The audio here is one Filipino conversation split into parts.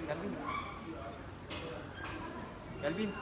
Calvin. Calvin.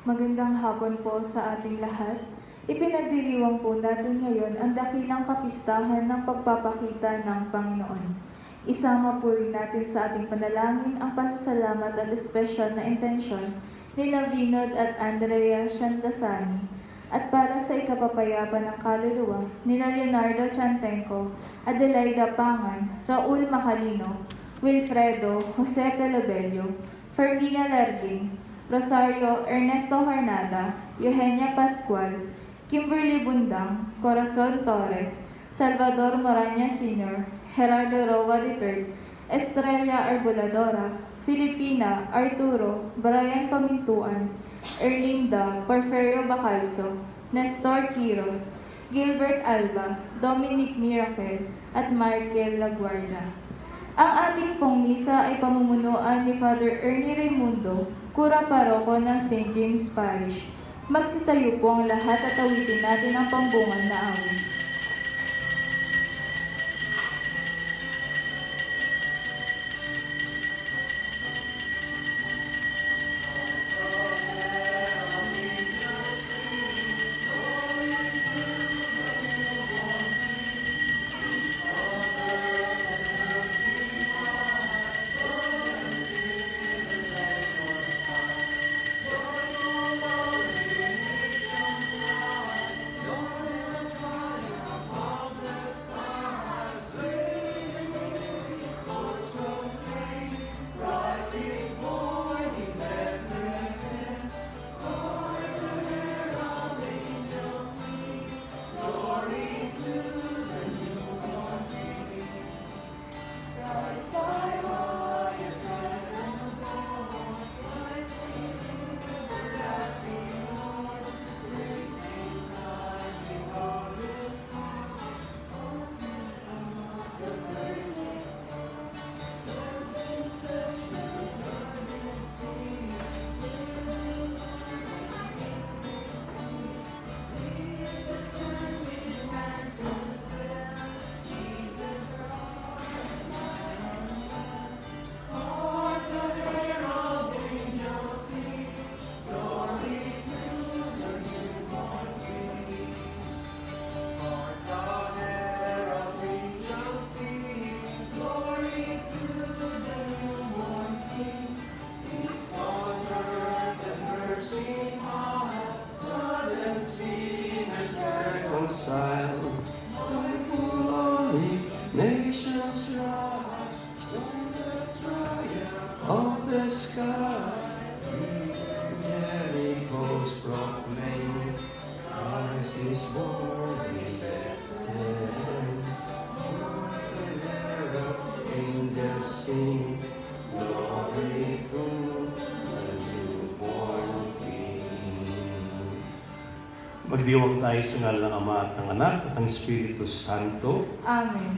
Magandang hapon po sa ating lahat. Ipinagdiriwang po natin ngayon ang dakilang kapistahan ng pagpapakita ng Panginoon. Isama po rin natin sa ating panalangin ang pasasalamat at espesyal na intensyon ni Vinod at Andrea Shantasani at para sa ikapapayapa ng kaluluwa ni Leonardo Chantenco, Adelaida Pangan, Raul Macalino, Wilfredo Jose Pelobello, Fermina Larding, Rosario Ernesto Hornada, Eugenia Pascual, Kimberly Bundang, Corazon Torres, Salvador Moraña Sr., Gerardo Roa III, Estrella Arboladora, Filipina Arturo, Brian Pamintuan, Erlinda Porferio Bacalso, Nestor Quiros, Gilbert Alba, Dominic Miracle, at Michael Laguardia. Ang ating pong misa ay pamumunuan ni Father Ernie Raimundo, Kura Paroko ng St. James Parish. Magsitayo po ang lahat at awitin natin ang pambungan na awit. exile. Joyfully, nations rise from the triumph of the skies. Jericho's proclaim, Christ is born in Bethlehem. Angels sing, glory to the newborn King. Magdiwang tayo sa ngalan ng Ama at ng Anak at ng Espiritu Santo. Amen.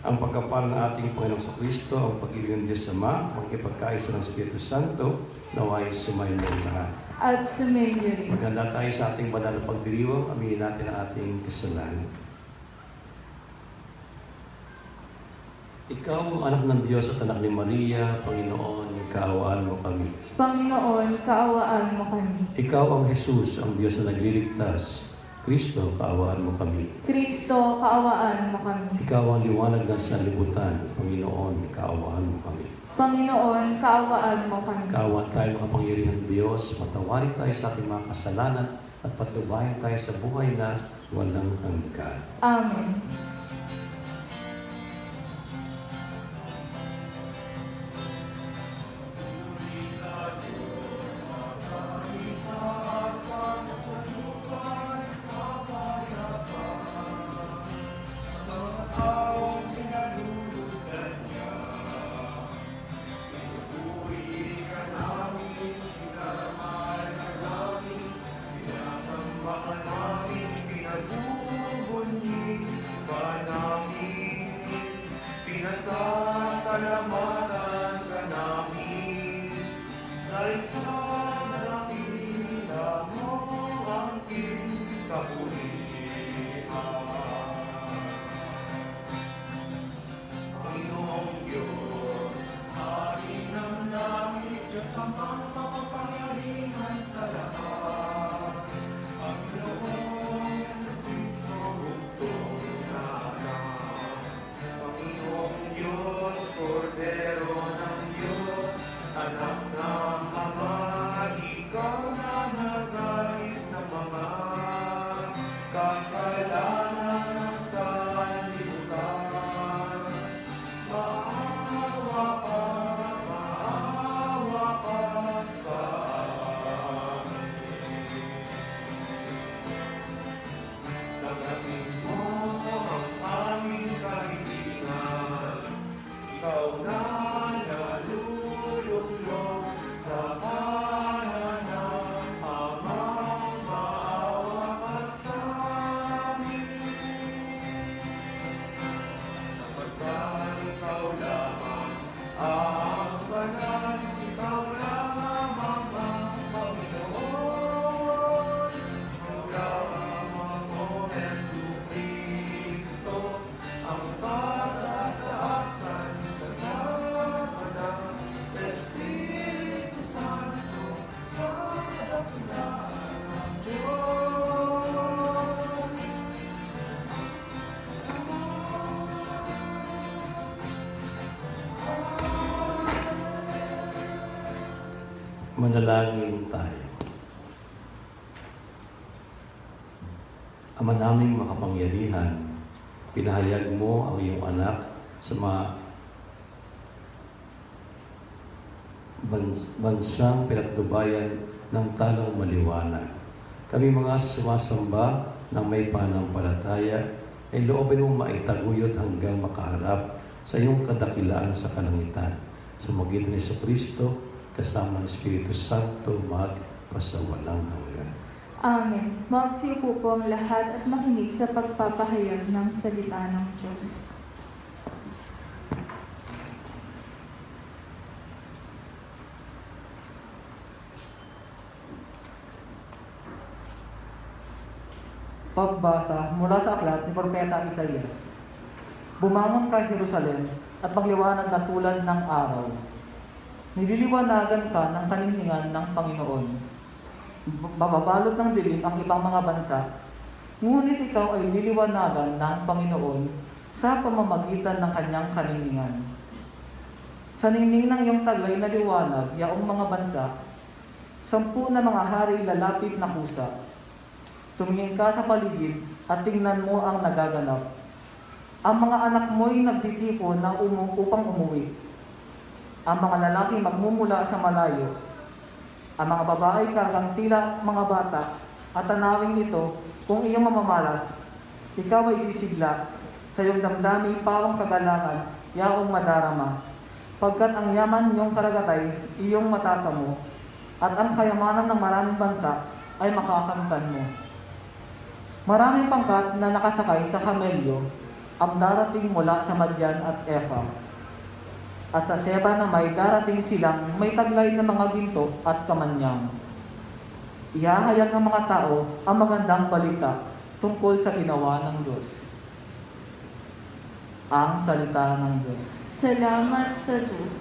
Ang pagkapal ng ating Panginoong Kristo, ang pag-ibig ng Diyos Ama, ang kipagkaisa ng Espiritu Santo, naway sumayin ng lahat. At sumainyo rin. Maganda tayo sa ating banal na pagdiriwang, aminin natin ang ating kasalanan. Ikaw ang anak ng Diyos at anak ni Maria, Panginoon, kaawaan mo kami. Panginoon, kaawaan mo kami. Ikaw ang Jesus, ang Diyos na nagliligtas. Kristo, kaawaan mo kami. Kristo, kaawaan mo kami. Ikaw ang liwanag ng sanlibutan. Panginoon, kaawaan mo kami. Panginoon, kaawaan mo kami. Kaawaan tayo mga pangyarihang Diyos, matawarin tayo sa ating mga kasalanan at patnubayan tayo sa buhay na walang hanggan. Amen. Pinasasalamatan ka namin, dahil sa nakita mo ang iyong kapulihan. Panginoong Diyos, ating namnamin, Diyos ang makapangyarihan sa lahat. Ang Panginoong Jesucristo, bugtong na anak. Panginoong Diyos, Kordero ng Diyos, anak ng Ama, ikaw na nagais ng mga kasalanan ng sanlibutan. Maawa ka sa amin. Tanggapin mo ang aming kahilingan. Ikaw na naluluklok sa kanan ng Ama, maawa ka sa amin. Sapagkat ikaw lamang ang banal, ikaw lamang ang Panginoon. Ikaw lamang, O Jesucristo, ang pag-asa-asan kasama ng Espiritu Santo sa dakilaan ng Diyos. Manalangin tayo. Ama naming makapangyarihan, pinahayag mo ang iyong anak sa mga bansang pinatnubayan ng tanang maliwanag. Kami mga sumasamba ng may pananampalataya ay loobin mong maitaguyod hanggang makaharap sa iyong kadakilaan sa kalangitan. Sa magitan ni Jesucristo, kasama ng Espiritu Santo, magpasawalang hanggan. Amen. Magsiupo po ang lahat at makinig sa pagpapahayag ng salita ng Diyos. Pagbasa mula sa aklat ni Propeta Isaías. Bumangon ka, Jerusalem, at magliwanag na tulad ng araw. Nililiwanagan ka ng kaninhingan ng Panginoon. Mababalot ng dilim ang ibang mga bansa, ngunit ikaw ay liliwanagan ng Panginoon sa pamamagitan ng kanyang kaninhingan. Sa ningning ng iyong taglay na liwanag, yaong mga bansa, 10 na mga hari lalapit na kusa. Tumingin ka sa paligid at tingnan mo ang nagaganap. Ang mga anak mo'y nagtitipon na upang umuwi. Ang mga lalaki magmumula sa malayo. Ang mga babae kargang tila mga bata at tanawin ito kung iyong mamamalas. Ikaw ay sisigla sa iyong damdami parang kagalangan, yaong madarama. Pagkat ang yaman niyong karagatay, iyong matatamo, at ang kayamanan ng maraming bansa ay makakamtan mo. Maraming pangkat na nakasakay sa kamelyo ang darating mula sa Madyan at Efa. At sa Seba na may darating silang may taglay na mga ginto at kamanyang. Ihahayag ng mga tao ang magandang balita tungkol sa ginawa ng Diyos. Ang salita ng Diyos. Salamat sa Diyos.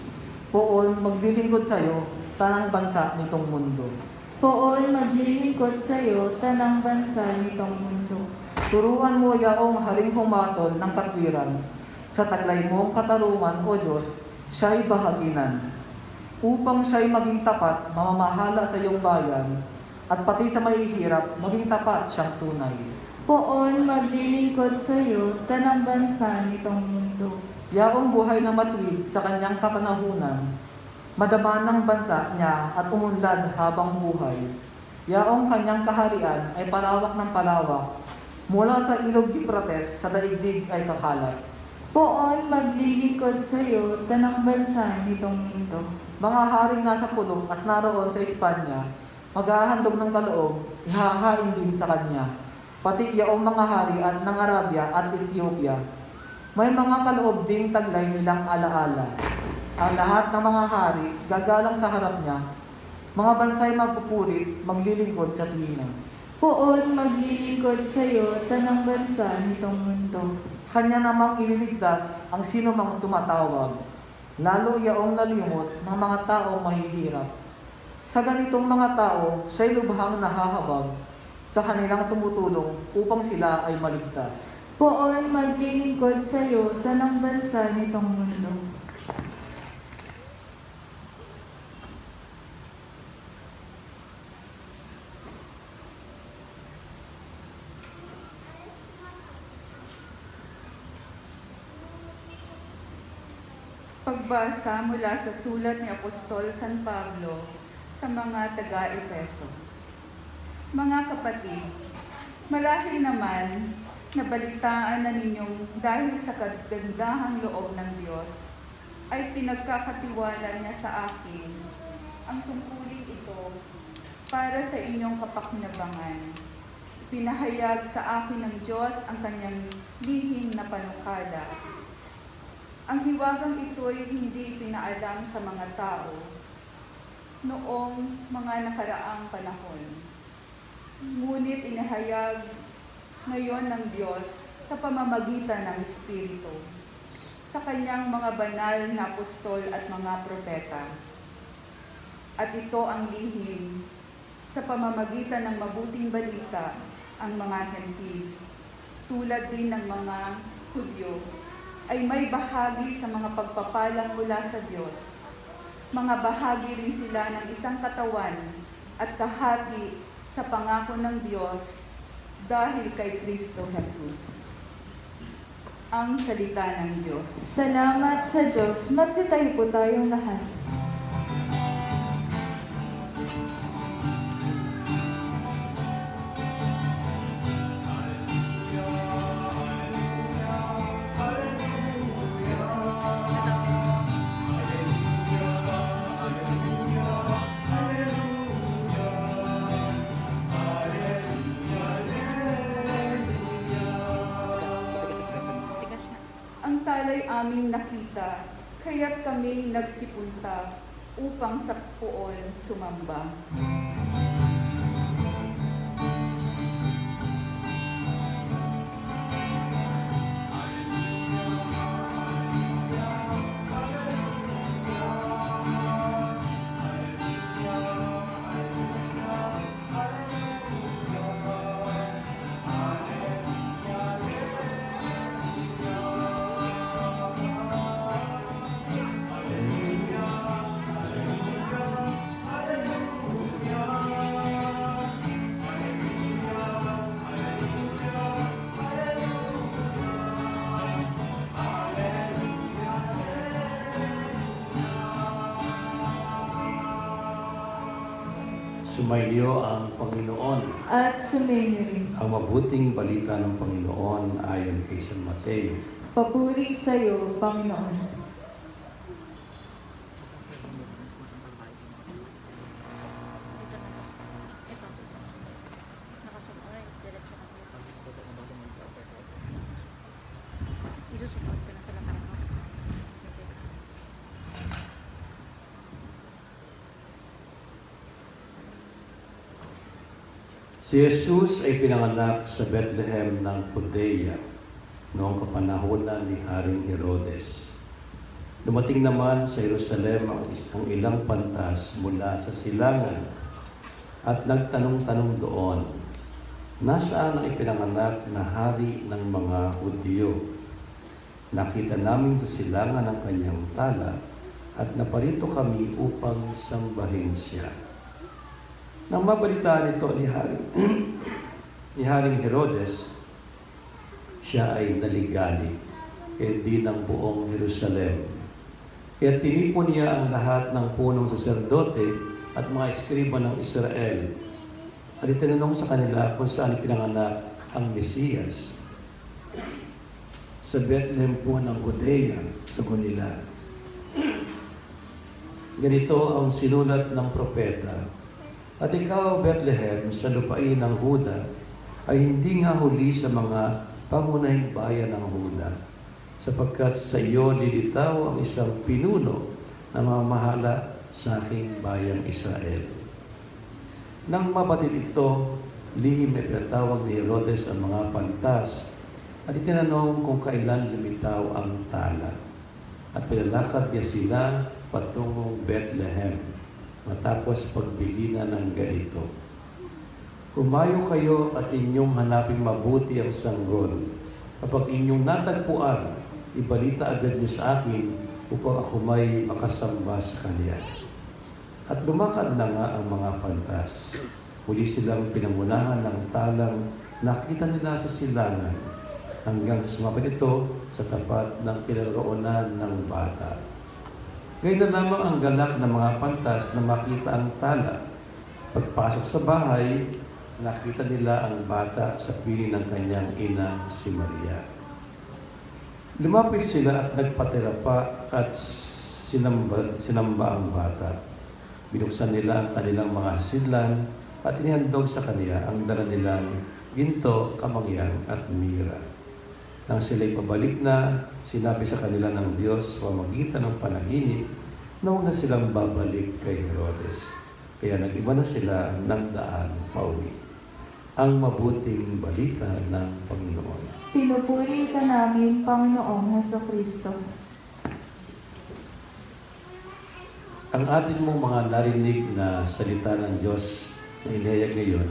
Poon maglilingkod sa iyo, tanang bansa nitong mundo. Poon maglilingkod sa iyo, tanang bansa nitong mundo. Turuan mo yaong haring humatol ng katwiran. Sa taglay mong katarungan, O Diyos, siya'y bahaginan. Upang siya'y maging tapat, mamamahala sa iyong bayan, at pati sa mahihirap, maging tapat siyang tunay. Poon maglilingkod sa iyo, tanang bansa nitong mundo. Yaong buhay na matuwid sa kanyang kapanahunan, madama ng bansa niya at umunlad habang buhay. Yaong kanyang kaharian ay palawak ng palawak, mula sa ilog Euphrates sa daigdig ay kakalat. Poon maglilingkod sa iyo, tanang bansa nitong mundo. Mga haring nasa pulong at naroon sa Espanya, maghahandog ng kaloob, ihahain din sa kanya. Pati yaong mga hari at ng Arabia at Ethiopia. May mga kaloob ding taglay nilang alaala. Ang lahat ng mga hari gagalang sa harap niya. Mga bansay magpupurit, maglilingkod sa tuwina. Poon maglilingkod sa iyo, tanang bansa nitong mundo. Kanya namang ililigtas ang sino mang tumatawag, lalo yaong nalimot ng mga taong mahihirap. Sa ganitong mga tao, siya'y lubhang nahahabag sa kanilang tumutulong upang sila ay maligtas. Poon maglilingkod sa iyo, tanang bansa nitong mundo. Pagbasa mula sa sulat ni Apostol San Pablo sa mga taga-Efeso. Mga kapatid, marahil naman nabalitaan na ninyong dahil sa kagandahang loob ng Diyos ay pinagkakatiwala niya sa akin ang tungkulin ito para sa inyong kapakinabangan. Pinahayag sa akin ng Diyos ang kanyang lihim na panukala. Ang hiwagang ito ay hindi pinaalam sa mga tao noong mga nakaraang panahon. Ngunit inahayag ngayon ng Diyos sa pamamagitan ng Espiritu, sa kanyang mga banal na apostol at mga propeta. At ito ang lihim sa pamamagitan ng mabuting balita ang mga Hentil, tulad din ng mga Hudyo, ay may bahagi sa mga pagpapalang mula sa Diyos. Mga bahagi rin sila ng isang katawan at kahati sa pangako ng Diyos dahil kay Kristo Jesus. Ang salita ng Diyos. Salamat sa Diyos. Magsitayo po tayong lahat. Ang talay aming nakita, kaya't kami nagsipunta upang sa poon sumamba. Sumainyo ang Panginoon. At sumainyo rin. Ang mabuting balita ng Panginoon ayon kay San Mateo. Papuri sa iyo, Panginoon. Si Jesus ay pinanganak sa Bethlehem ng Judea noong kapanahonan ni Haring Herodes. Dumating naman sa Jerusalem ang ilang pantas mula sa silangan at nagtanong-tanong doon, nasaan ang ipinanganak na hari ng mga Hudyo? Nakita namin sa silangan ang kanyang tala at naparito kami upang sambahin siya. Nang mabalitaan ito ni Haring Herodes, siya ay naligali, hindi ng buong Jerusalem. Kaya tinipon niya ang lahat ng punong saserdote at mga eskriba ng Israel. At itinanong sa kanila kung saan pinanganak ang Mesiyas. Sa Bethlehem po ng Judea, sagot nila. Ganito ang sinulat ng propeta. At ikaw, Bethlehem, sa lupain ng Huda, ay hindi nga huli sa mga pangunahing bayan ng Huda, sapagkat sa iyo lilitaw ang isang pinuno na mamahala sa aking bayang Israel. Nang mabatid ito, lihim na pinatawag ni Herodes ang mga pantas at itinanong kung kailan lumitaw ang tala. At pinalakad niya sila patungong Bethlehem. Matapos pagbilinan ng ganito, humayo kayo at inyong hanaping mabuti ang sanggol. Kapag inyong natagpuan, ibalita agad niyo sa akin upang ako may makasamba sa kanya. At lumakad na nga ang mga pantas. Muli silang pinangunahan ng talang nakita nila sa silangan hanggang sumapit ito sa tapat ng kinaroonan ng bata. Ngayon na lamang ang galak ng mga pantas na makita ang tala. Pagpasok sa bahay, nakita nila ang bata sa piling ng kanyang ina si Maria. Lumapit sila at nagpatira pa at sinamba ang bata. Binuksan nila ang kanilang mga sidlan at inihandog sa kaniya ang dala nilang ginto, kamangyan at mira. Nang sila'y pabalik na, sinabi sa kanila ng Diyos sa pamamagitan ng panaginip na huwag na silang babalik kay Herodes. Kaya nag-iba na sila ng daan pauwi. Ang mabuting balita ng Panginoon. Pinupuri ka namin, Panginoong Hesukristo. Ang atin mong mga narinig na salita ng Diyos na inihayag ngayon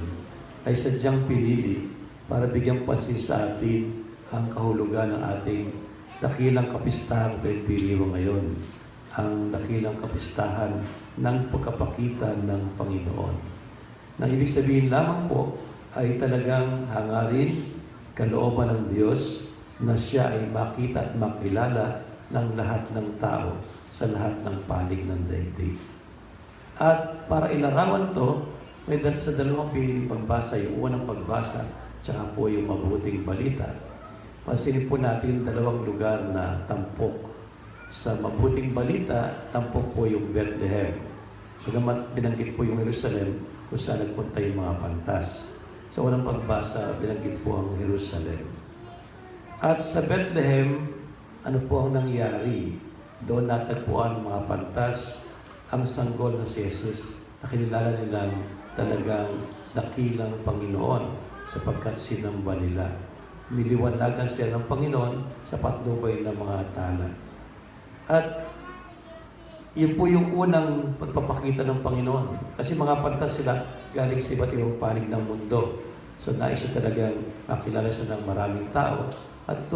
ay sadyang pinili para bigyang pansin sa atin ang kahulugan ng ating dakilang kapistahang pinagdiriwang ngayon, ang dakilang kapistahan ng pagkapakita ng Panginoon. Na ibig sabihin lamang po ay talagang hangarin, kalooban ng Diyos na siya ay makita at makilala ng lahat ng tao sa lahat ng panig ng daigdig. At para ilarawan to, may sa dalawang piniling pagbasa, yung unang pagbasa, tsaka po yung mabuting balita. Pansinin po natin dalawang lugar na tampok. Sa mabuting balita, tampok po yung Bethlehem. So naman binanggit po yung Jerusalem kung saan nagpunta yung mga pantas. Sa unang pagbasa, binanggit po ang Jerusalem. At sa Bethlehem, ano po ang nangyari? Doon natagpuan mga pantas ang sanggol na si Jesus na kinilala nilang talagang dakilang Panginoon sapagkat sinamba nila. Niliwanagan siya ng Panginoon sa patnubay ng mga tala. At yun po yung unang pagpapakita ng Panginoon. Kasi mga pantas sila galing sa iba't ibang panig ng mundo. So nais siya talagang makilala siya ng maraming tao. At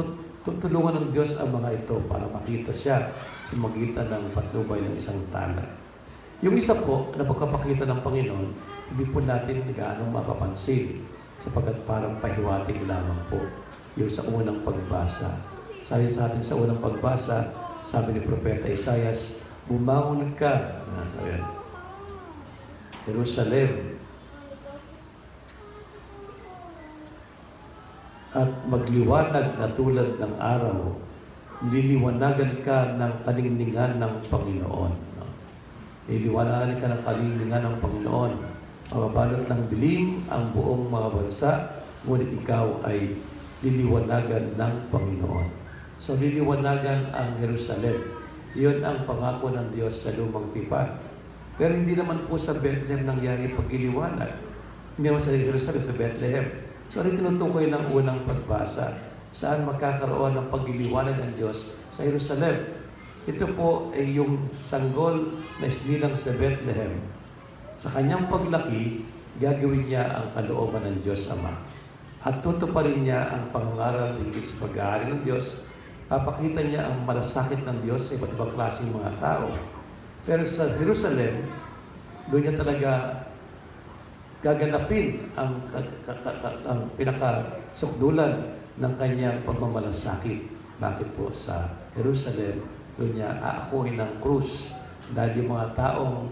tutulungan ng Diyos ang mga ito para makita siya sa magitan ng patnubay ng isang tala. Yung isa po na pagpapakita ng Panginoon, hindi po natin gaano mapapansin sapagkat parang pahiwatig lamang po yung sa unang pagbasa. Sabi sa atin sa unang pagbasa, sabi ni Propeta Isaias, bumangon ka, Jerusalem, at magliwanag na tulad ng araw, liliwanagan ka ng kalingningan ng Panginoon. No? Liliwanagan ka ng kalingningan ng Panginoon. Mababalot ng dilim ang buong mga bansa, ngunit ikaw ay liliwanagan ng Panginoon. So liliwanagan ang Jerusalem. Iyon ang pangako ng Diyos sa lumang tipan. Pero hindi naman po sa Bethlehem nangyari pagliliwanag. Hindi naman sa Jerusalem, sa Bethlehem. So ano tinutukoy ng unang pagbasa? Saan magkakaroon ng pagliliwanag ng Diyos? Sa Jerusalem. Ito po ay yung sanggol na isnilang sa Bethlehem. Sa kanyang paglaki, gagawin niya ang kalooban ng Diyos Ama. At tutuparin niya ang pangangaral higit sa pag-aari ng Diyos. Papakita niya ang malasakit ng Diyos sa iba't ibang klaseng mga tao. Pero sa Jerusalem, doon niya talaga gaganapin ang pinakasukdulan ng kanyang pagmamalasakit. Bakit po sa Jerusalem, doon niya aakuin ng krus dahil yung mga taong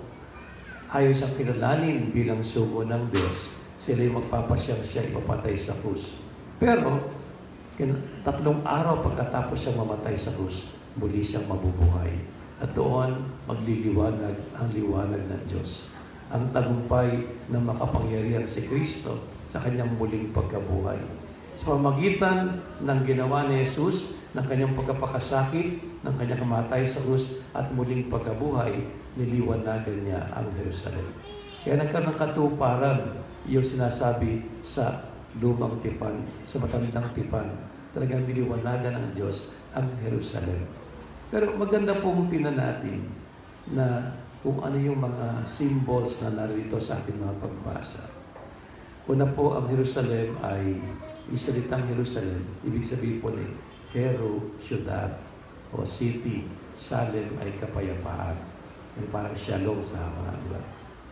ayaw siyang kilalanin bilang sugo ng Diyos, sila yung magpapasyang siya ipapatay sa krus. Pero, 3 araw pagkatapos siyang mamatay sa krus, muli siyang mabubuhay. At doon, magliliwanag ang liwanag ng Diyos. Ang tagumpay ng makapangyarihan si Kristo sa kanyang muling pagkabuhay. Sa pamagitan ng ginawa ni Jesus, ng kanyang pagkapakasakit, ng kanyang kamatay sa krus at muling pagkabuhay, niliwanagan niya ang Jerusalem. Kaya nagkaroon ng katuparan yung sinasabi sa lumang tipan, sa matandang tipan. Talagang niliwanagan ng Diyos ang Jerusalem. Pero maganda pong tingnan natin na kung ano yung mga symbols na narito sa ating mga pagbasa. Una po, ang Jerusalem ay isalitang Jerusalem. Ibig sabihin po ni Jeru, syudad o city. Salem ay kapayapaan. Yung parang shalom sa mga iba.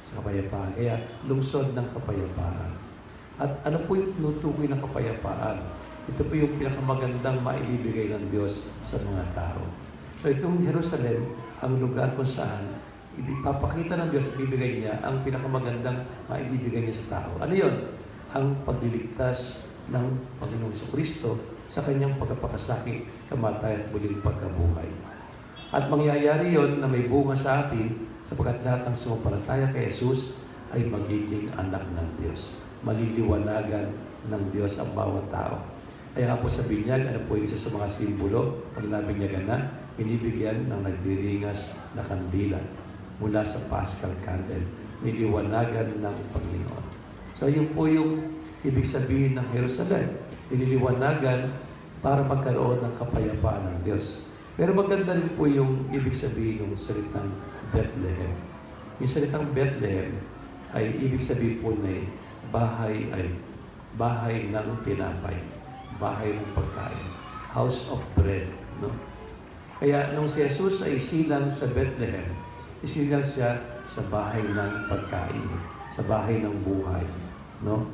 Sa kapayapaan. Kaya lungsod ng kapayapaan. At ano po yung tinutukoy ng kapayapaan? Ito po yung pinakamagandang maibibigay ng Diyos sa mga tao. So itong Jerusalem, ang lugar kung saan ipapakita ng Diyos, ibibigay niya ang pinakamagandang maibibigay niya sa tao. Ano yun? Ang pagliligtas ng Panginoong Kristo sa kanyang pagkapakasakit, kamatay at muling pagkabuhay. At mangyayari yon na may bunga sa atin sapagkat lahat ng sumampalataya kay Jesus ay magiging anak ng Diyos. Maliliwanagan ng Diyos ang bawat tao. Kaya nga po sa binyag, ano po isa sa mga simbolo, pag nabinyagan na, binibigyan ng nagdiringas na kandila mula sa Paschal Candle. Niliwanagan ng Panginoon. So yun po yung ibig sabihin ng Jerusalem. Nililiwanagan para magkaroon ng kapayapaan ng Diyos. Pero maganda rin po yung ibig sabihin ng salitang Bethlehem. Yung salitang Bethlehem ay ibig sabihin po na bahay ng tinapay, bahay ng pagkain, house of bread. No? Kaya nung si Jesus ay silang sa Bethlehem, isilang siya sa bahay ng pagkain, sa bahay ng buhay. No?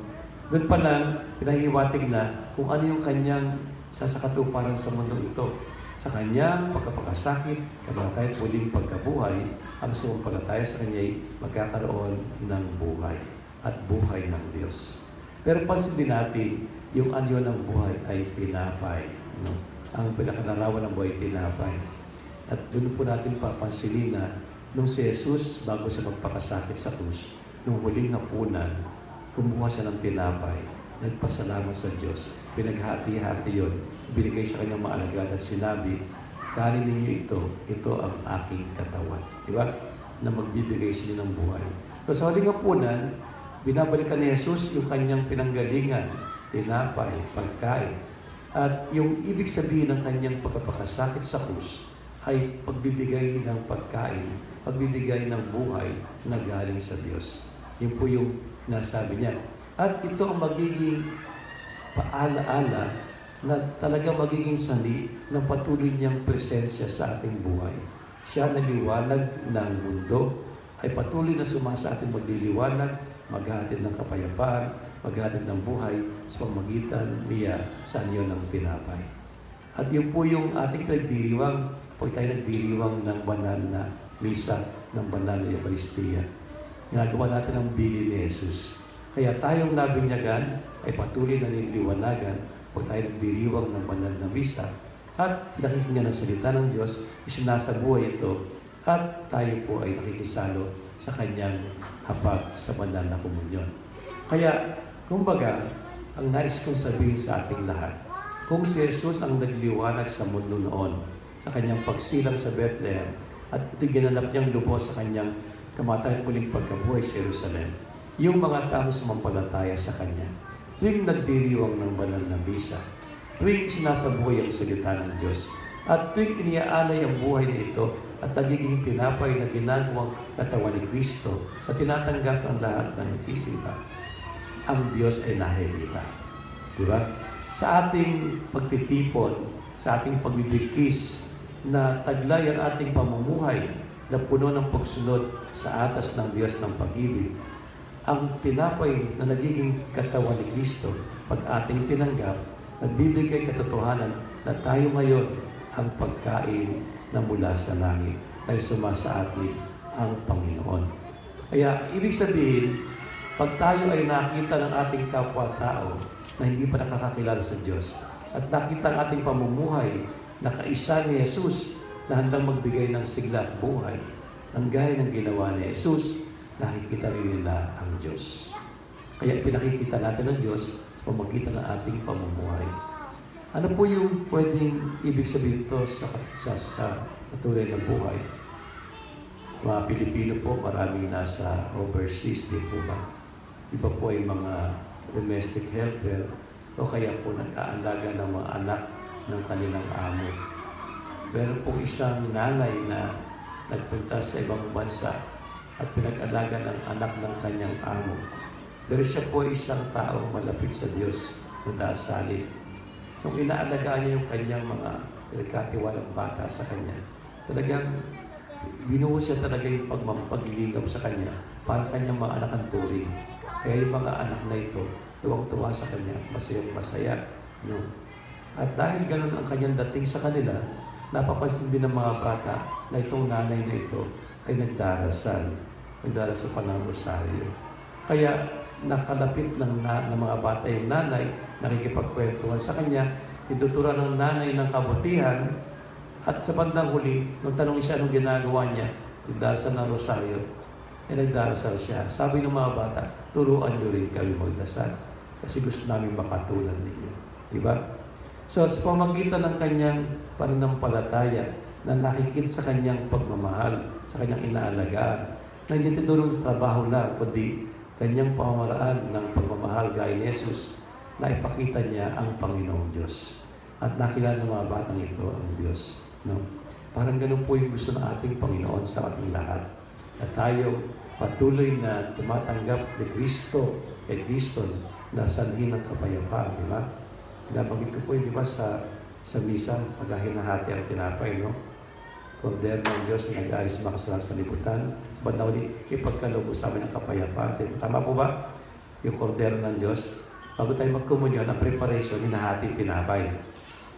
Doon pa lang, pinahiwatig na kung ano yung kanyang sasakatuparan sa mundo ito. Sa kanyang pagkapakasakit, kamatay at muling pagkabuhay, ang sumampalataya sa kanya ay magkakaroon ng buhay at buhay ng Diyos. Pero pansin din natin, yung anyo ng buhay ay tinapay. No? Ang pinakalarawan ng buhay ay tinapay. At doon po natin papansinin na nung si Jesus, bago siya magpakasakit sa krus, nung huling hapunan, kumuha siya ng tinapay, nagpasalamat sa Diyos, pinaghati-hati yun, binigay sa kanyang mga alagad at sinabi, kanin ninyo ito ang aking katawan. Diba? Na magbibigay sa inyo ng buhay. So sa huling hapunan, binabalikan ni Jesus yung kanyang pinanggalingan, tinapay, pagkain. At yung ibig sabihin ng kanyang pagkapakasakit sa krus ay pagbibigay ng pagkain, pagbibigay ng buhay na galing sa Diyos. Yun po yung nasabi niya. At ito ang magiging paalaala na talaga magiging sali ng patuloy niyang presensya sa ating buhay. Siya na liwanag ng mundo ay patuloy na sumasa ating magliliwanag, maghahatid ng kapayapaan, maghahatid ng buhay sa pamagitan niya sa anyo ng tinapay. At yun po yung ating nagdiriwang, pag tayo nagdiriwang ng banal na misa, ng banal na Eucharistia. Ginagawa natin ang bili ni Jesus. Kaya tayong nabinyagan ay patuloy na nililiwanagan pag tayo nagdiriwang ng banal na misa at nakikinggan ng salita ng Diyos, isinasabuhay ito at tayo po ay nakikisalo sa kanyang hapag sa banal na komunyon. Kaya, kumbaga, ang nais kong sabihin sa ating lahat, kung si Jesus ang nagliwanag sa mundo noon, sa kanyang pagsilang sa Bethlehem, at ito'y ginanap niyang lubos sa kanyang kamatayang muling pagkabuhay sa Jerusalem, yung mga taong sumampalataya sa kanya, tuwing nagdiriwang ng banal na misa, tuwing sinasabuhay ang salita ng Diyos, at tuwing iniaalay ang buhay na ito at nagiging tinapay na ginagawang katawan ni Kristo at tinatanggap ang lahat ng nagsisipa, ang Diyos ay nahihirita. Diba? Sa ating pagtitipon, sa ating pagbibigkis na taglay ang ating pamumuhay na puno ng pagsunod sa atas ng Diyos ng pag-ibig, ang tinapay na nagiging katawan ni Kristo, pag ating tinanggap, nagbibigay katotohanan na tayo ngayon ang pagkain na mula sa langit ay sumasa atin ang Panginoon. Kaya, ibig sabihin, pag tayo ay nakita ng ating kapwa-tao na hindi pa nakakakilala sa Diyos at nakita ang ating pamumuhay na kaisa ni Jesus na handang magbigay ng sigla at buhay, ang gaya ng ginawa ni Jesus, nakikita rin nila ang Diyos. Kaya pinakikita natin ang Diyos sa pamagitan ng ating pamumuhay. Ano po yung pwedeng ibig sabihin ito sa patuloy ng buhay? Mga Pilipino po, maraming nasa overseas, di po ba? Iba po ay mga domestic helper o kaya po nag-aalaga ng mga anak ng kanilang amo. Meron pong isang nanay na nagpunta sa ibang bansa at pinag-alaga ng anak ng kanyang amo. Pero siya po ay isang taong malapit sa Diyos na nasalit. Nung inaalagaan niya yung kanyang mga pinagkatiwalang bata sa kanya, talagang binuhos siya talaga yung paglilingap sa kanya para kanyang mga anak ang turing. Kaya yung mga anak na ito, tuwang-tuwa sa kanya, masayang-masaya. No? At dahil ganun ang kanyang dating sa kanila, napapansin din ng mga bata na itong nanay na ito ay nagdarasal pa ng rosaryo. Kaya nakalapit ng mga bata yung nanay, nakikipagkwentuhan sa kanya, ituturan ng nanay ng kabutihan, at sa bandang huli, nung tanong siya anong ginagawa niya, nagdarasal ng rosaryo, nagdarasal siya. Sabi ng mga bata, turuan niyo rin kami magdasal kasi gusto namin makatulad ninyo. Diba? So, sa pamagitan ng kanyang pananampalataya na nakikita sa kanyang pagmamahal, sa kanyang inaalagaan, na hindi tinulong trabaho lang, kundi kanyang pamamaraan ng pagmamahal gaya ni Jesus, na ipakita niya ang Panginoong Diyos. At nakilala ng mga batang ito ang Diyos. No? Parang ganun po yung gusto ng ating Panginoon sa ating lahat. Na tayo patuloy na tumatanggap kay Kristo na sanhin ng kapayapaan, di ba? Nabanggit ko po yun, di ba, sa misa, pag hinahati ang tinapay, no? Kordero ng Diyos na nag-ayos makasalanan sa libutan. Sa bandang huli, ipagkaloob sa amin ang kapayapaan. Tama po ba? Yung kordero ng Diyos. Bago tayo magkomunyon, ang preparation, hinahati tinapay.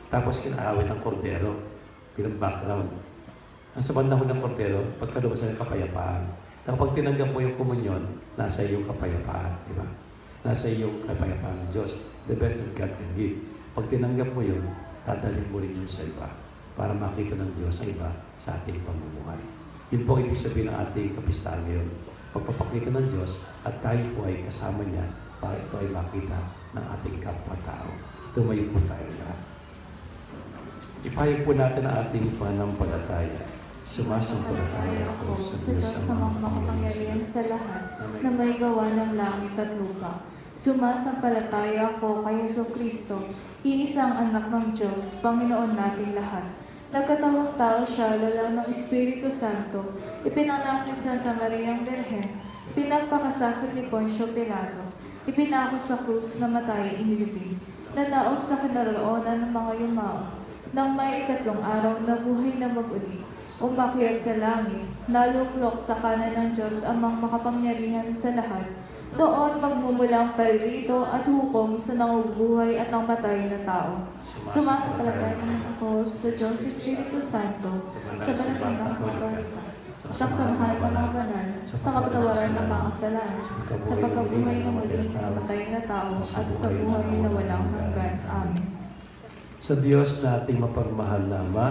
Tapos kinaawit ang kordero. Pinag-background. Ang sa bandang huli ng kordero, pagkaloob sa kapayapaan. Kapag tinanggap mo yung komunyon, nasa iyong kapayapaan. Di ba? Nasa iyong kapayapaan ng Diyos. The best that God can give. Pag tinanggap mo yun, dadalhin mo rin yun sa iba para makita ng Diyos sa iba sa ating pamumuhay. Yun po ibig sabihin ng ating kapistahan ngayon. Pagpapakita ng Diyos at tayo po ay kasama niya para ito ay makita ng ating kapwa-tao. Tumayo po tayo lahat. Ipahayag po natin ang ating pananampalataya. Sumasampalataya ako sa Diyos sa mga makapangyarihan sa lahat na may gawa ng langit at lupa. Sumasampalataya ako kay Jesucristo, iisang anak ng Diyos, Panginoon nating lahat. Nagkatawang tao siya, lala ng Espiritu Santo, ipinanganak ni Santa Mariang Birhen, pinagpakasakit ni Poncio Pilato, ipinako sa krus na matay inilibing, nanaog sa kinaroonan ng mga yumao, nang may ikatlong araw na buhay na mag-uli, umakyat sa langit, naluklok sa kanan ng Diyos ang mga makapangyarihan sa lahat. Doon magmumulang paririto at hukom sa nangubuhay at nangmatay na tao. Sumasampalataya ako sa Diyos Espiritu Santo, sa banal na kapalitan, sa samahal ng mga banal, sa kapatawaran ng mga kasalanan, sa pagkabuhay na muli ng namatay na tao, at sa buhay na walang hanggan. Amen. Sa Diyos na ating mapagmahal na Ama,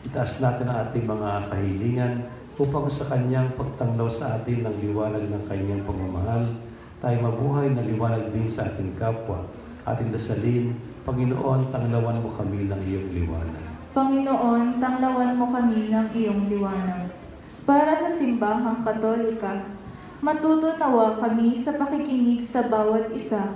itaas natin ang ating mga kahilingan upang sa Kanyang pagtanglaw sa atin ng liwanag ng Kanyang pagmamahal, tayo mabuhay na liwanag din sa ating kapwa. Ating dasalin, Panginoon, tanglawan mo kami ng iyong liwanag. Panginoon, tanglawan mo kami ng iyong liwanag. Para sa simbahang Katolika, matuto nawa kami sa pakikinig sa bawat isa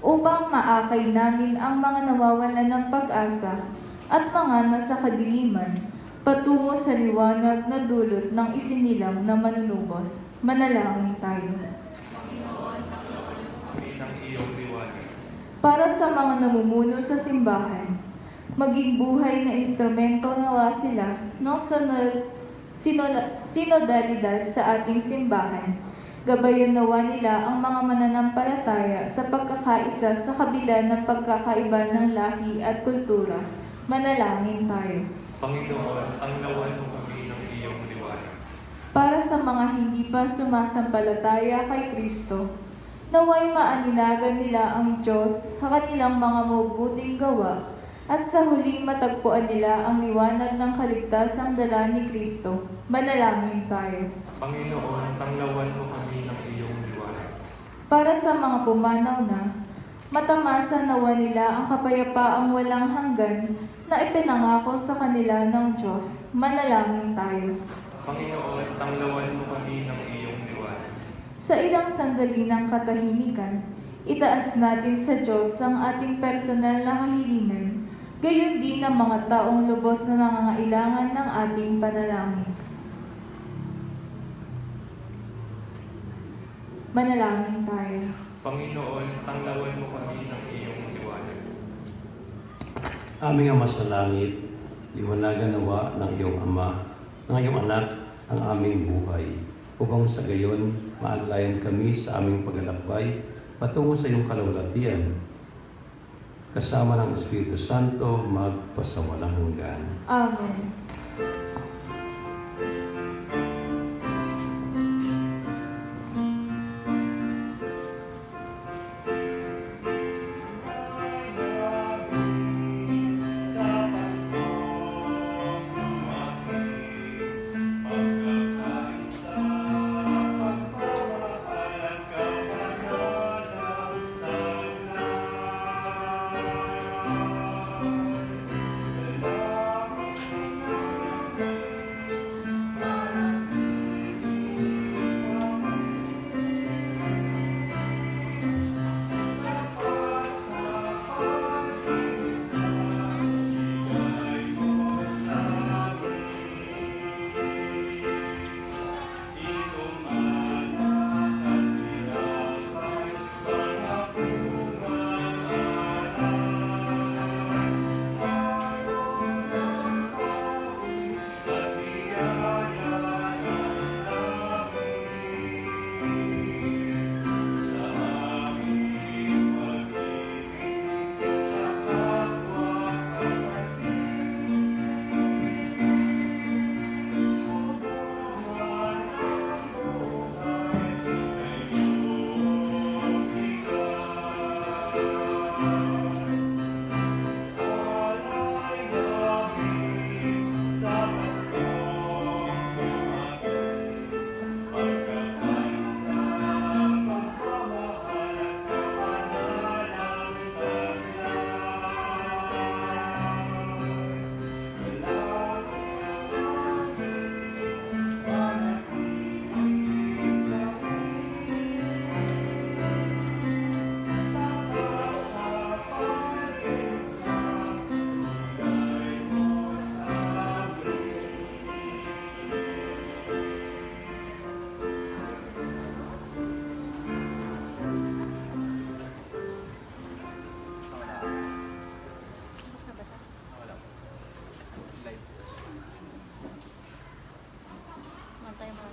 upang maakay namin ang mga nawawalan ng pag-asa at mga nasa kadiliman patungo sa liwanag na dulot ng isinilang na manunubos. Manalangin tayo. Kami ng iyong liwanag. Para sa mga namumuno sa simbahan, maging buhay na instrumento nawa sila ng sinodalidad sa ating simbahan. Gabayan nawa nila ang mga mananampalataya sa pagkakaisa sa kabila ng pagkakaiba ng lahi at kultura. Manalangin tayo. Panginoon, tanglawan mo kami ng iyong liwanag. Para sa mga hindi pa sumasampalataya kay Kristo, naway maaninagan nila ang Diyos sa kanilang mga mabuting gawa at sa huling matagpuan nila ang liwanag ng kaligtasang dala ni Kristo. Manalangin tayo. Panginoon, tanglawan mo kami ng iyong liwanag. Para sa mga pumanaw na, matamasa nawa nila ang kapayapaang walang hanggan na ipinangako sa kanila ng Diyos. Manalangin tayo. Panginoon, tanglawan mo kami ng iyong liwanag. Sa ilang sandali ng katahimikan, itaas natin sa Diyos ang ating personal na kahilingan, gayon din ang mga taong lubos na nangangailangan ng ating panalangin. Manalangin tayo. Panginoon, tanglawan mo kami ng iyong liwanag. Aming Ama sa langit, liwanagan nawa ng iyong Ama, ng iyong anak, ang aming buhay, upang sa gayon maaglayan kami sa aming paglalakbay patungo sa iyong kalawalatian, kasama ng Espiritu Santo magpasawalang hanggan. Amen.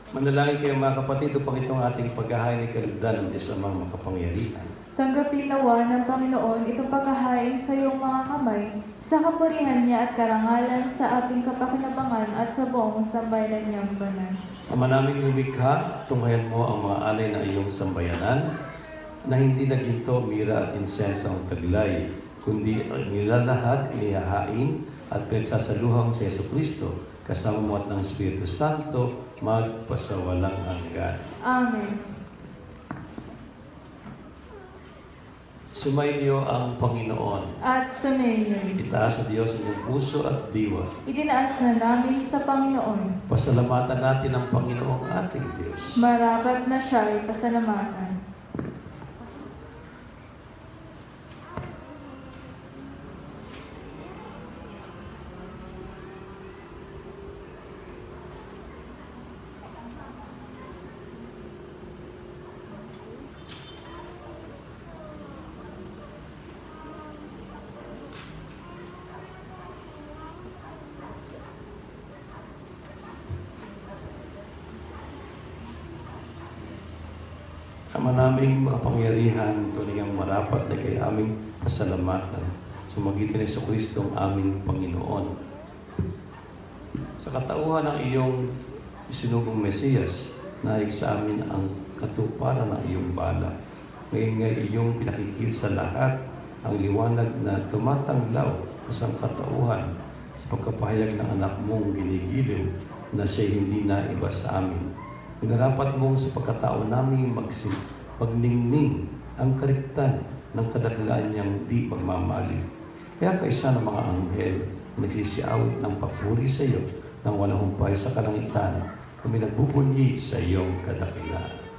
Manalangin kayo mga kapatid upang itong ating paghahain ay kalugdan ng Diyos amang makapangyarihan. Tanggapin nawa ng Panginoon itong paghahain sa iyong mga kamay, sa kapurihan niya at karangalan sa ating kapakinabangan at sa buong sambayanan niyang banal. Ama naming lumikha, tunghayan mo ang mga alay ng iyong sambayanan na hindi naginto, mira at insenso ang taglay, kundi nila lahat inihahain at pinagsasaluhang sa Yesu Kristo, kasama mo at ng Espiritu Santo, magpasawalang hanggan. Amen. Sumainyo ang Panginoon. At sa mayor, Itaas sa Diyos ang iyong puso at diwa. idinaas na namin sa Panginoon. Pasalamatan natin ang Panginoong ating Diyos. Marapat na siya'y pasalamatan. Ama naming makapangyarihan, tunay ang marapat na kay aming pasalamatan. Sumagitan ni Kristo ang aming Panginoon. Sa katauhan ng iyong isinugong Mesiyas, naig sa amin ang katuparan ng iyong bala. Ngayon nga iyong pinakikil sa lahat ang liwanag na tumatanglaw sa katauhan sa pagkapahayag ng anak mong ginigiliw na siya hindi naiba sa amin. Pinarapat mo sa pagkatao namin magningning ang kariktan ng kadaklaan niyang di magmamali. Kaya kaisa ng mga anghel na nagsisiawit ng papuri sa iyo nang walang humpay sa kalangitan, kami nagbubunyi sa iyong kadakilaan.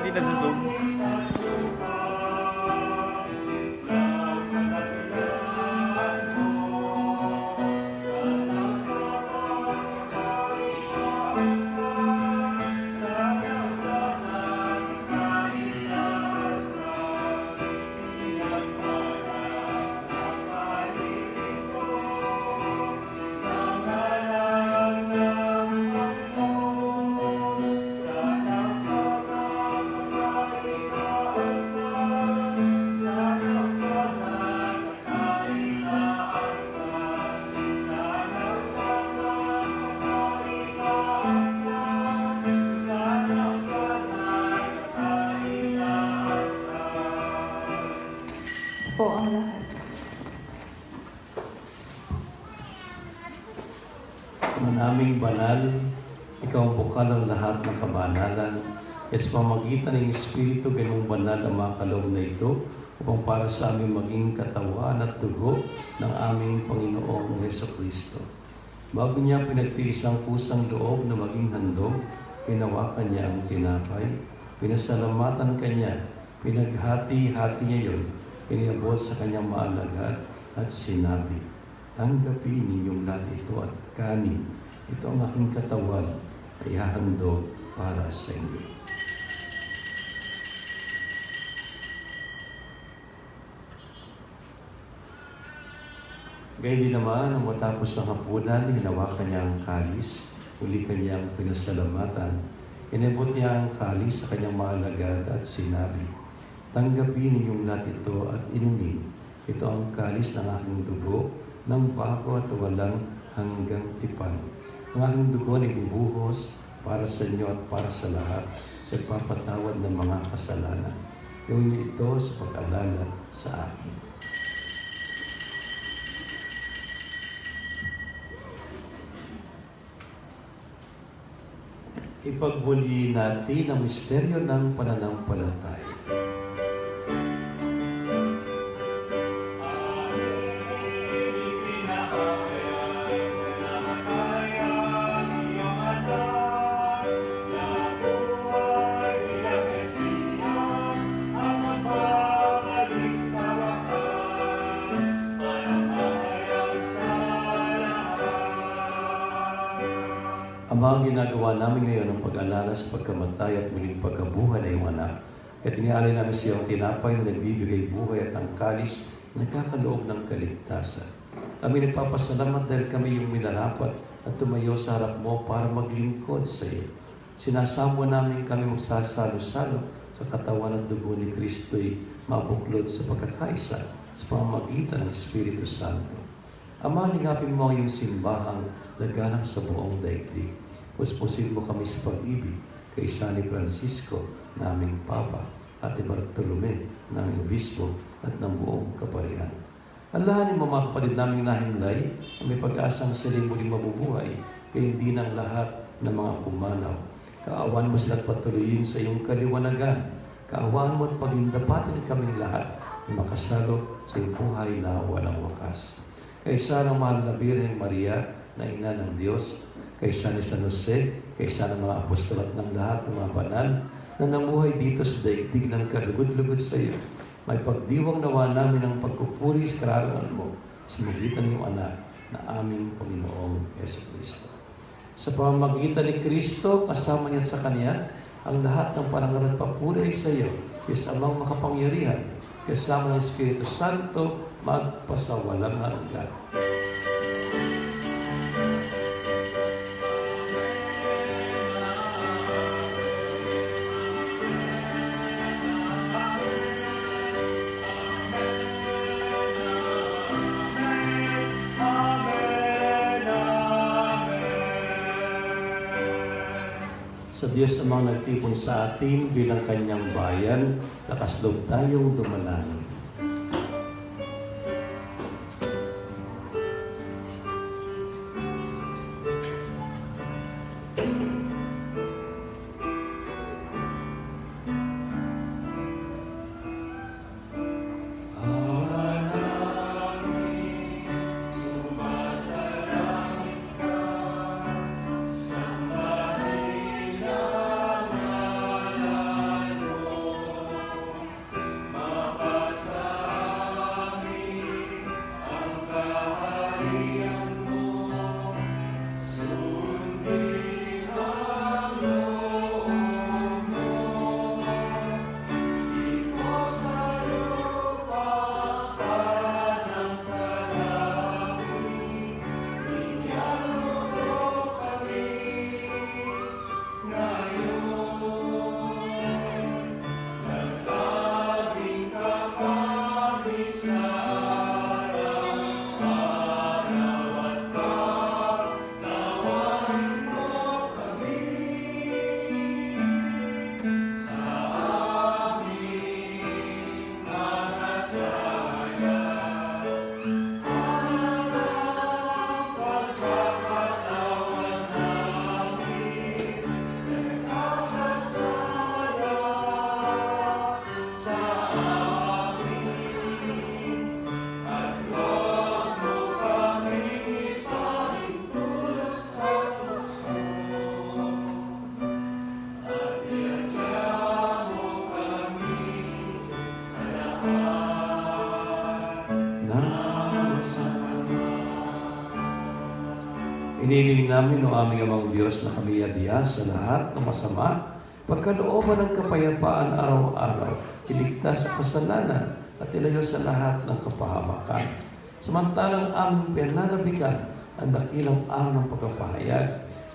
Hindi na sa Zoom. Po ang lahat. Ama naming banal, ikaw ang bukal ng lahat ng kabanalan. Sa pamagitan ng Espiritu, ganung banal ang mga kaloob na ito upang para sa aming maging katawan at dugo ng aming Panginoong Yeso Kristo. Bago niya pinagtiis ang kusang loob na maging handog, pinawakan niya ang tinapay, pinasalamatan kanya, pinaghati-hati niya yun, iniabot sa kanyang maalagad at sinabi, tanggapin ninyong lahat ito at kanin. Ito ang aking katawan ay hahandog para sa inyo. Gayun din naman, nang matapos ng hapunan, hinawakan niya ang kalis, uli kanyang pinasalamatan. Inabot niya ang kalis sa kanyang maalagad at sinabi, tanggapin ninyong lahat ito at inumin. Ito ang kalis ng aking dugo, ng bago at walang hanggang tipan. Ang aking dugo ay bubuhos para sa inyo at para sa lahat sa pagpapatawad ng mga kasalanan. Gawin niyo ito sa pag-alala sa akin. Ipagbuli natin ang misteryo ng pananampalataya. Ama Ama, ang ginagawa namin ngayon ang pag-alala sa pagkamatay at muling pagkabuhay ng iyong anak. At inialay namin sa iyong tinapay na nagbibigay buhay at ang kalis na nagkakaloob ng kaligtasan. Kami nagpapasalamat dahil kami yung minarapat at tumayo sa harap mo para maglingkod sa iyo. Sinasamo namin kami magsasalo-salo sa katawan at dugo ni Kristo'y mabuklod sa pagkakaisa sa pamamagitan ng Espiritu Santo. Ama, lingapin mo ang iyong simbahang laganap sa buong daigdig. Puspusin mo kami sa pag-ibig kay San Francisco, naming Papa, at ni Bartolome, naming Obispo, at ng buong kaparian. Alahanin mo mga kapatid naming nahimlay na may pag-asang silang muling mabubuhay kaya hindi ng lahat ng mga pumanaw. Kaawaan mo sila't patuloyin sa iyong kaliwanagan. Kaawaan mo at pagindapatin kaming lahat na makasalo sa iyong buhay na walang wakas. Kaysa ng mahal na Birheng Maria, na ina ng Diyos, kaysa ni San Jose, kaysa ng mga apostol at ng lahat ng mga banal na namuhay dito sa daigdig ng kalugod-lugod sa iyo. May pagdiwang nawa namin ang pagpupuri sa kararangan mo sa magitan ng iyong anak na aming Panginoong Jesucristo. Sa pamamagitan ni Kristo, kasama niya sa Kanya, ang lahat ng parangal at papuri ay sa iyo, kaysa amang makapangyarihan, kasama ng Espiritu Santo, magpasawalang hanggan. Sa Diyos namang nagtipon sa atin bilang Kanyang bayan, lakas loob tayong dumalangin. Inihiling namin o aming amang Diyos na kami yadiya sa lahat ng masama, pagkalooban ng kapayapaan araw-araw, iligtas sa kasalanan at ilayo sa lahat ng kapahamakan. Samantalang aming pinanabigan ang dakilang araw ng pagpapahayag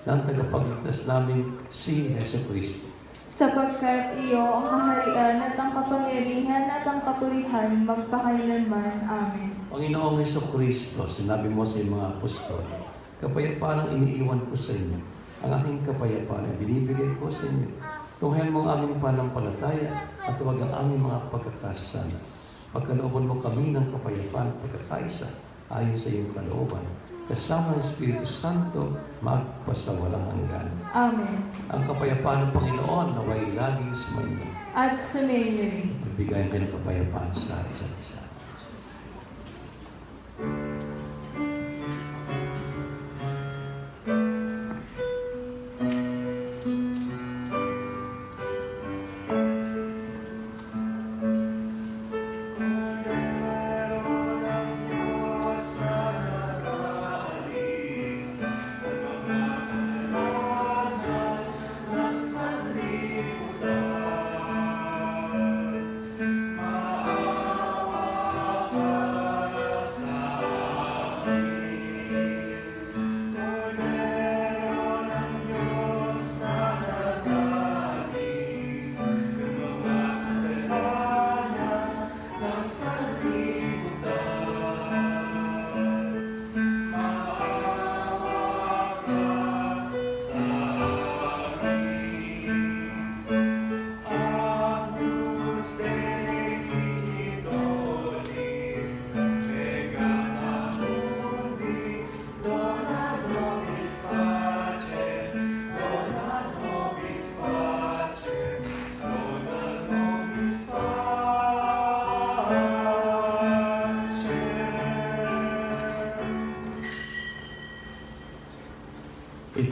ng tagapagligtas namin si Jesucristo. Sapagkat iyo ang kaharian at ang kapangyarihan at ang kapurihan magpakailanman. Amen. Panginoong Jesucristo, sinabi mo sa iyong mga apostol, kapayapaan ang iniiwan ko sa inyo. Ang aking kapayapaan ay binibigay ko sa inyo. Tunghayan mo ang aming panampalataya at huwag ang aming mga pagkakasala. Pagkalooban mo kami ng kapayapaan at pagkakaisa ayon sa iyong kalooban. Kasama ng Espiritu Santo, magpasawalang hanggan. Amen. Ang kapayapaan ng Panginoon naway laging sumainyo. At sumainyo rin. Ibigay kayo ng kapayapaan sa isa't isa.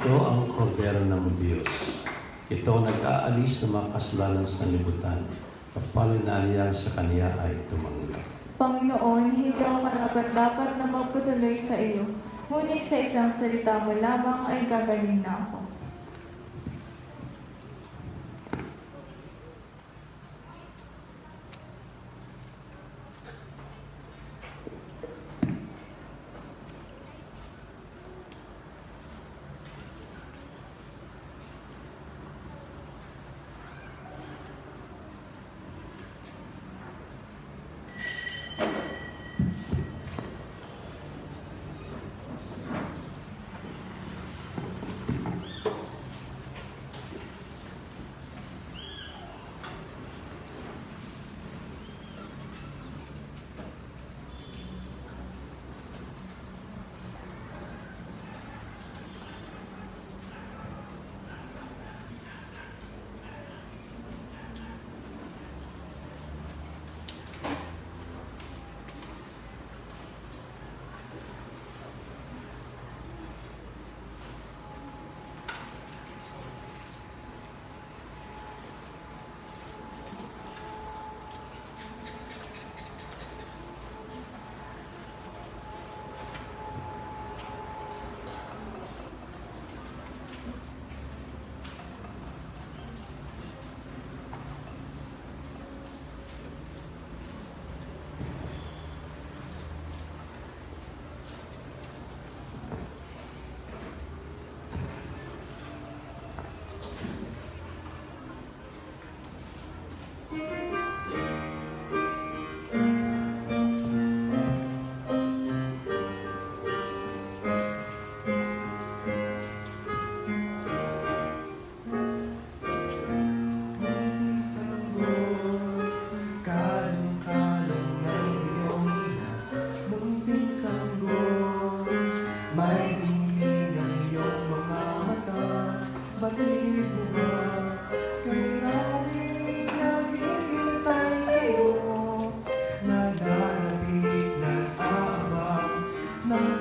Ito ang kordero ng Diyos. Ito ang nag-aalis ng mga kasalanan sa libutan. Kapalo na niya sa kaniya ay tumanggap. Panginoon, hindi ako karapat-dapat na magpatuloy sa iyo. Ngunit sa isang salita mo lamang ay gagaling na ako.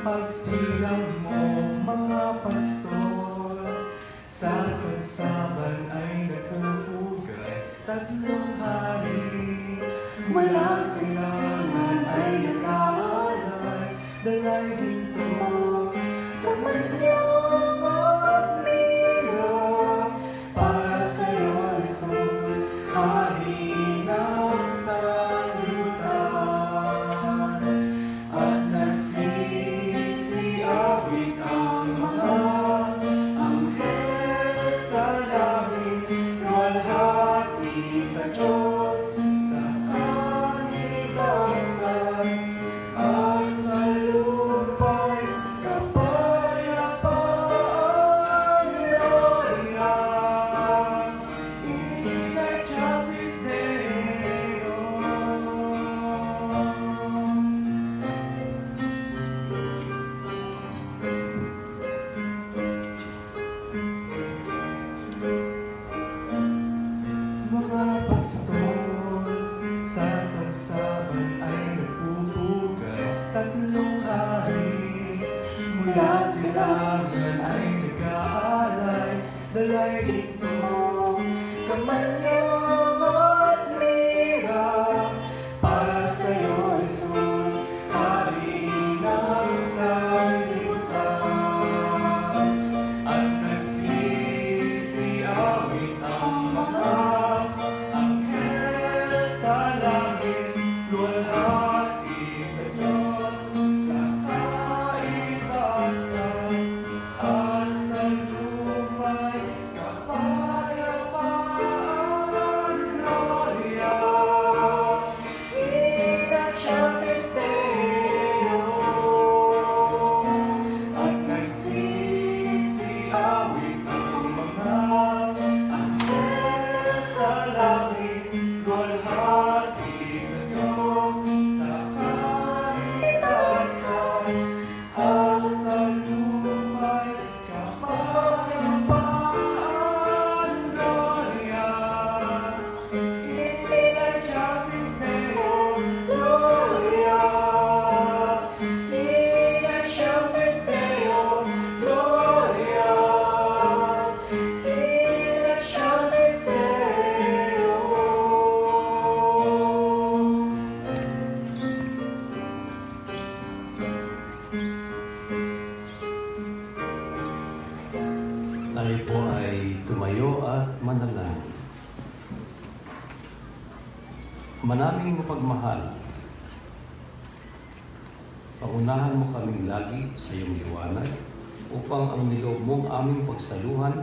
Pagsilang mo, mga pastor, sa sagsaban ay nakapugay. Tatlong hari, walang silangan ay nakaalay. Dalay ginto, kamay niyo magnira. Para sa'yo, Jesus, hari ng sanlibutan. At nagsisiawit ang mga anghel sa langit, luwalhati sa Diyos sa kanilang Manaming mapagmahal, paunahan mo kaming lagi sa iyong liwanag upang ang niloob mong aming pagsaluhan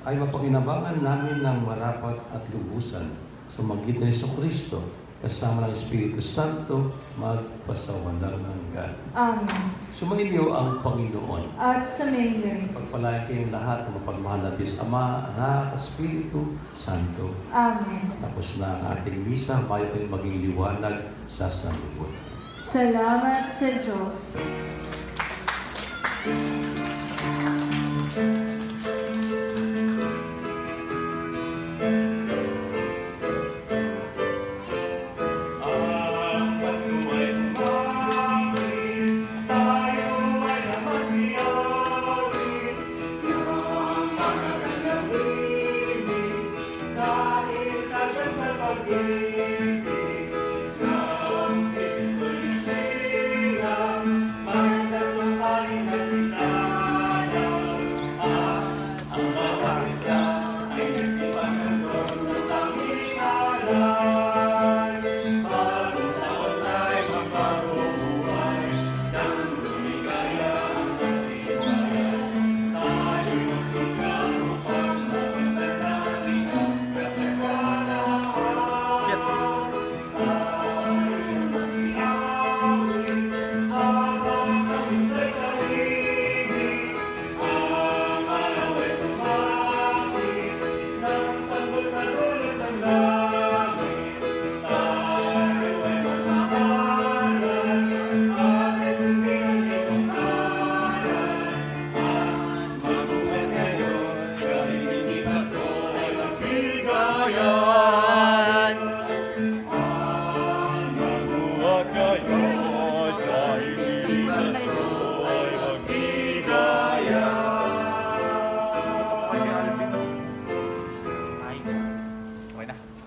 ay mapakinabangan namin ng marapat at lubusan sa magitan ni Kristo kasama ng Espiritu Santo magpasawalang hanggan. Amen. Sumainyo ang Panginoon. At sa rin. Pagpalain kayong lahat ng mapagmahal na Diyos Ama, Anak, Espiritu Santo. Amen. Tapos na ang ating misa, bayo kayong maging liwanag sa sanlibutan. Salamat sa Diyos. Ang pasuway sumamin, tayo ay namagsiyarin. Yung mga nagawin, dahil sa pag-ibig.